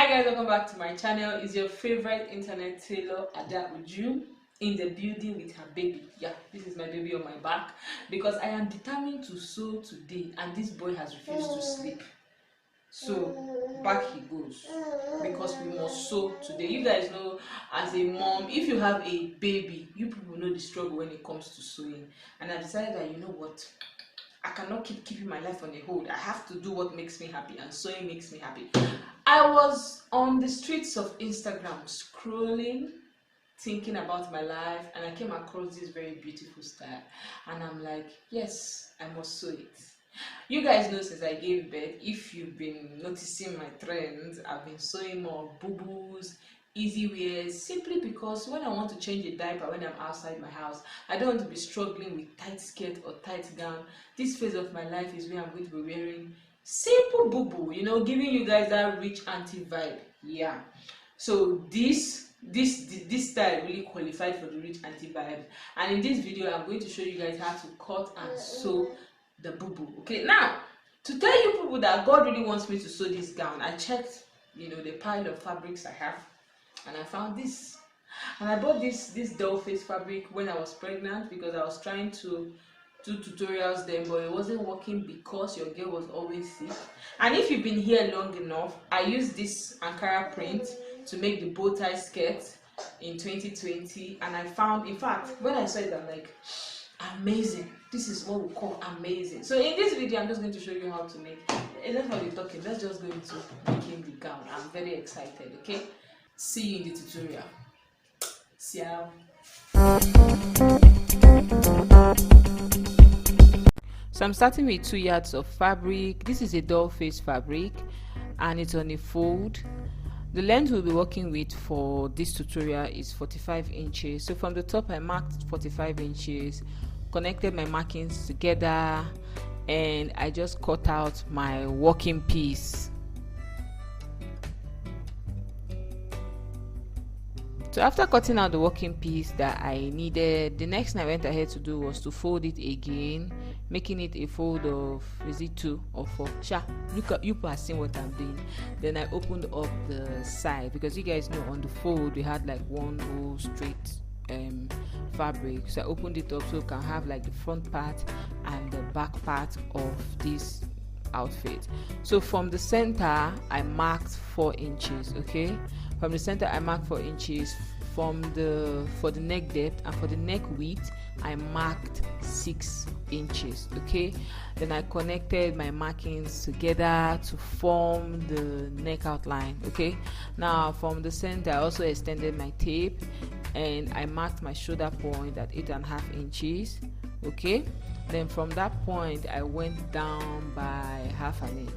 guys, welcome back to my channel. Is your favorite internet tailor ACE BUBU in the building with her baby? Yeah, this is my baby on my back because I am determined to sew today and this boy has refused to sleep. So back he goes because we must sew today. You guys know, as a mom, if you have a baby, you people know the struggle when it comes to sewing. And I decided that, you know what, I cannot keep keeping my life on a hold. I have to do what makes me happy, and sewing makes me happy. I was on the streets of Instagram scrolling, thinking about my life, and I came across this very beautiful style, and I'm like, yes, I must sew it. You guys know, since I gave birth, if you've been noticing my trends, I've been sewing more bubus, easy wears, simply because when I want to change a diaper when I'm outside my house, I don't want to be struggling with tight skirt or tight gown. This phase of my life is where I'm going to be wearing simple bubu, you know, giving you guys that rich auntie vibe. Yeah, so this style really qualified for the rich auntie vibe, and in this video I'm going to show you guys how to cut and sew the bubu. Okay, now to tell you people that God really wants me to sew this gown, I checked, you know, the pile of fabrics I have, and I found this, and I bought this doll face fabric when I was pregnant because I was trying to do tutorials then, but it wasn't working because your girl was always sick. And if you've been here long enough, I used this Ankara print to make the bow tie skirt in 2020, and I found, in fact, when I saw it, I'm like, amazing. This is what we call amazing. So in this video, I'm just going to show you how to make. Enough of the talking. Let's just go into making the gown. I'm very excited. Okay, see you in the tutorial. See ya. So I'm starting with 2 yards of fabric. This is a doll face fabric and it's on a fold. The length we'll be working with for this tutorial is 45 inches. So from the top I marked 45 inches, connected my markings together, and I just cut out my working piece. So after cutting out the working piece that I needed, the next thing I went ahead to do was to fold it again, making it a fold of, is it 2 or 4? Sha, look at you seeing what I'm doing. Then I opened up the side because you guys know on the fold we had like one whole straight fabric. So I opened it up so you can have like the front part and the back part of this outfit. So from the center I marked 4 inches. Okay, from the center I marked 4 inches. For the neck depth and for the neck width I marked 6 inches. Okay, then I connected my markings together to form the neck outline. Okay, now from the center I also extended my tape and I marked my shoulder point at 8.5 inches. Okay, then from that point I went down by 1/2 inch.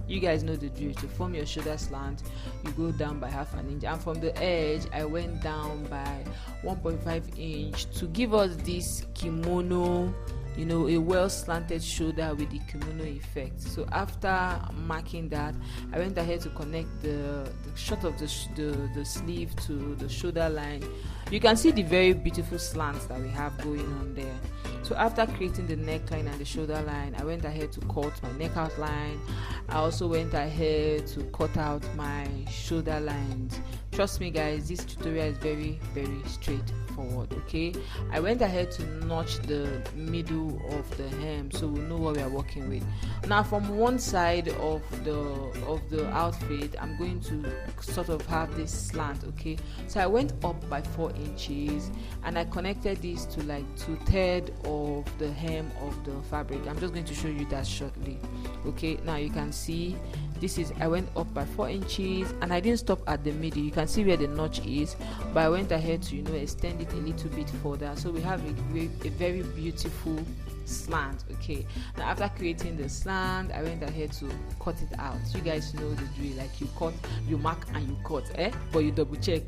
You guys know the drill. To form your shoulder slant, you go down by 1/2 inch, and from the edge I went down by 1.5 inch to give us this kimono, you know, a well slanted shoulder with the kimono effect. So after marking that, I went ahead to connect the short of the sleeve to the shoulder line. You can see the very beautiful slants that we have going on there. So after creating the neckline and the shoulder line, I went ahead to cut my neck outline. I also went ahead to cut out my shoulder lines. Trust me guys, this tutorial is very straightforward. Okay, I went ahead to notch the middle of the hem so we know what we are working with. Now from one side of the outfit I'm going to sort of have this slant. Okay, so I went up by 4 inches and I connected this to like 2/3 of the hem of the fabric. I'm just going to show you that shortly. Okay, now you can see this is, I went up by 4 inches and I didn't stop at the middle. You can see where the notch is, but I went ahead to, you know, extend it a little bit further so we have a very beautiful slant. Okay, now after creating the slant I went ahead to cut it out. You guys know the drill, like you cut, you mark and you cut, but you double check.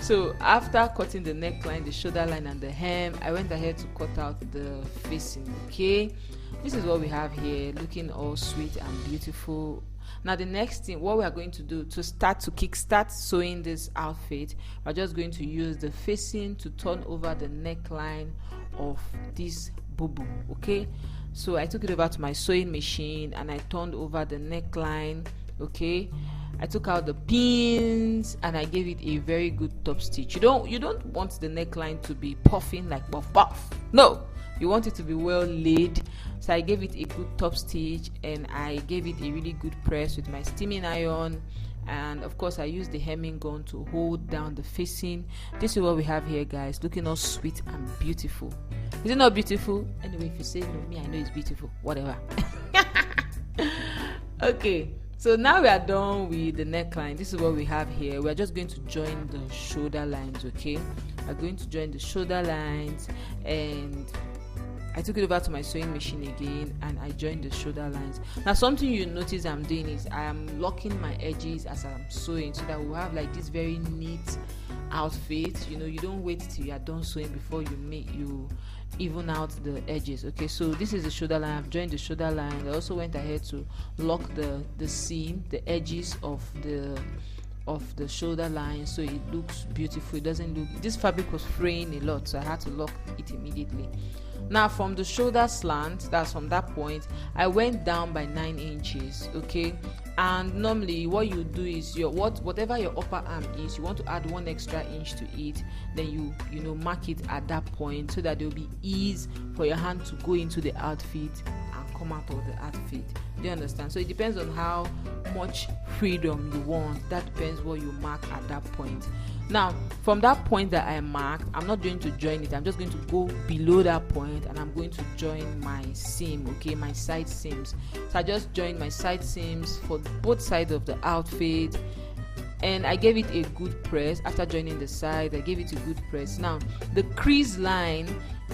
So after cutting the neckline, the shoulder line and the hem, I went ahead to cut out the facing. Okay, this is what we have here, looking all sweet and beautiful. Now the next thing, what we are going to do to kickstart sewing this outfit, we're just going to use the facing to turn over the neckline of this bubu. Okay, so I took it over to my sewing machine and I turned over the neckline. Okay, I took out the pins and I gave it a very good top stitch. You don't want the neckline to be puffing like puff puff. No, you want it to be well laid. So I gave it a good top stitch and I gave it a really good press with my steaming iron. And of course I used the hemming gun to hold down the facing. This is what we have here, guys, looking all sweet and beautiful. Is it not beautiful? Anyway, if you say no, me, I know it's beautiful. Whatever. Okay, so now we are done with the neckline. This is what we have here. We are just going to join the shoulder lines. Okay, we're going to join the shoulder lines, and I took it over to my sewing machine again and I joined the shoulder lines. Now something you notice I'm doing is I am locking my edges as I'm sewing, so that we'll have like this very neat outfit. You know, you don't wait till you are done sewing before you even out the edges. Okay, so this is the shoulder line. I've joined the shoulder line. I also went ahead to lock the seam, the edges of the shoulder line, so it looks beautiful. It doesn't look, this fabric was fraying a lot, so I had to lock it immediately. Now from the shoulder slant, that's from that point, I went down by 9 inches. Okay, and normally what you do is whatever your upper arm is, you want to add 1 extra inch to it. Then you know, mark it at that point so that there will be ease for your hand to go into the outfit and come out of the outfit. Do you understand? So it depends on how much freedom you want. That depends what you mark at that point. Now from that point that I marked, I'm not going to join it. I'm just going to go below that point and I'm going to join my seam. Okay, my side seams. So I just joined my side seams for both sides of the outfit, and I gave it a good press. After joining the side, I gave it a good press. Now the crease line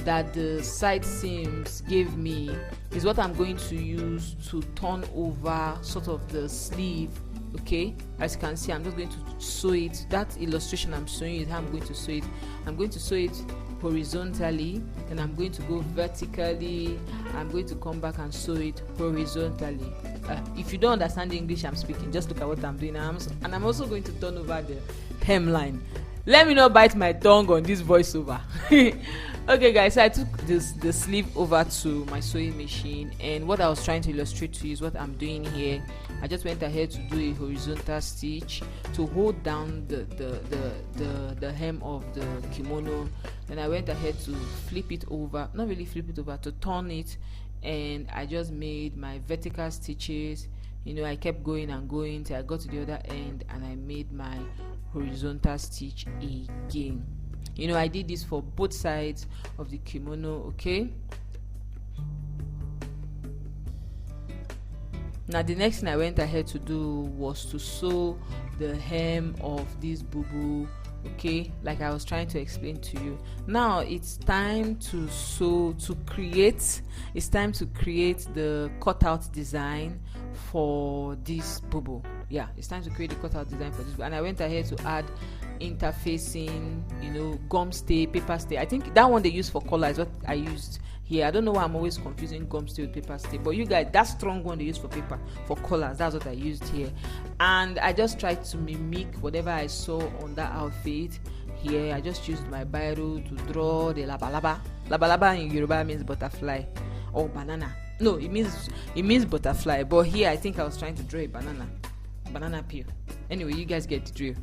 that the side seams gave me is what I'm going to use to turn over sort of the sleeve. Okay, as you can see, I'm just going to sew it. That illustration I'm showing you how I'm going to sew it. I'm going to sew it horizontally, and I'm going to go vertically. I'm going to come back and sew it horizontally. If you don't understand the English I'm speaking, just look at what I'm doing. And I'm also going to turn over the hemline. Let me not bite my tongue on this voiceover. Okay guys, so I took the sleeve over to my sewing machine, and what I was trying to illustrate to you is what I'm doing here. I just went ahead to do a horizontal stitch to hold down the hem of the kimono. Then I went ahead to flip it over, not really flip it over, to turn it, and I just made my vertical stitches. You know, I kept going and going till I got to the other end and I made my horizontal stitch again. You know, I did this for both sides of the kimono. Okay, now the next thing I went ahead to do was to sew the hem of this bubu. Okay, like I was trying to explain to you. Now it's time to sew, it's time to create the cutout design for this bubu. Yeah, it's time to create the cutout design for this, and I went ahead to add interfacing, you know, gum stay, paper stay. I think that one they use for collar is what I used here. I don't know why I'm always confusing gum stay with paper stay, but you guys, that strong one they use for paper, for collars, that's what I used here. And I just tried to mimic whatever I saw on that outfit here. I just used my biro to draw the labalaba. Labalaba in Yoruba means butterfly or banana. No, it means butterfly, but here I think I was trying to draw a banana peel. Anyway, you guys get the drill.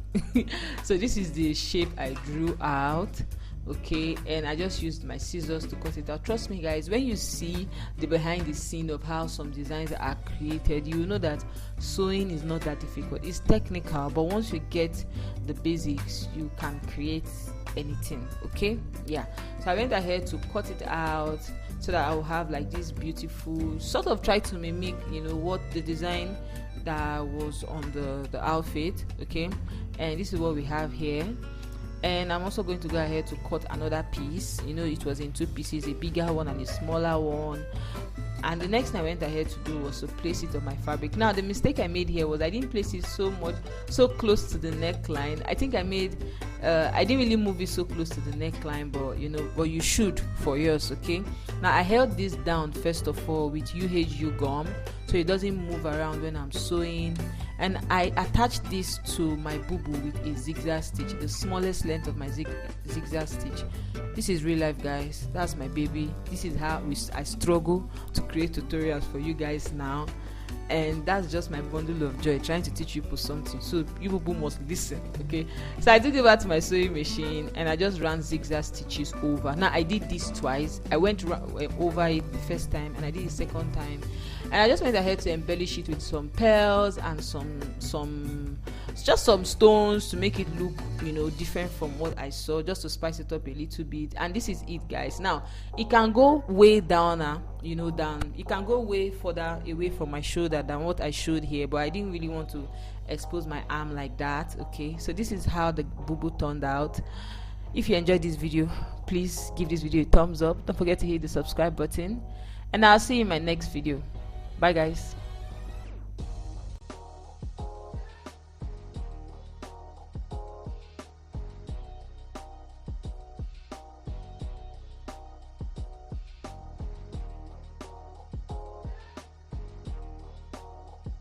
So this is the shape I drew out. Okay, and I just used my scissors to cut it out. Trust me guys, when you see the behind the scene of how some designs are created, you know that sewing is not that difficult. It's technical, but once you get the basics, you can create anything. Okay, yeah. So I went ahead to cut it out so that I will have like this beautiful, sort of try to mimic, you know, what the design that was on the outfit. Okay, and this is what we have here. And I'm also going to go ahead to cut another piece. You know, it was in 2 pieces, a bigger one and a smaller one. And the next thing I went ahead to do was to place it on my fabric. Now the mistake I made here was I didn't place it so close to the neckline. I think I didn't really move it so close to the neckline, but you know, but you should for yours. Okay, now I held this down first of all with UHU gum so it doesn't move around when I'm sewing, and I attached this to my bubu with a zigzag stitch, the smallest length of my zigzag stitch. This is real life, guys. That's my baby. This is how I struggle to create tutorials for you guys now. and that's just my bundle of joy, trying to teach people something. So you people must listen, okay? So I took it back to my sewing machine and I just ran zigzag stitches over. Now I did this twice. I went over it the first time and I did it the second time, and I just went ahead to embellish it with some pearls and some stones to make it look, you know, different from what I saw, just to spice it up a little bit. And this is it, guys. Now it can go way down, you know, down. It can go way further away from my shoulder than what I showed here, but I didn't really want to expose my arm like that. Okay, so this is how the bubu turned out. If you enjoyed this video, please give this video a thumbs up. Don't forget to hit the subscribe button, and I'll see you in my next video. Bye guys.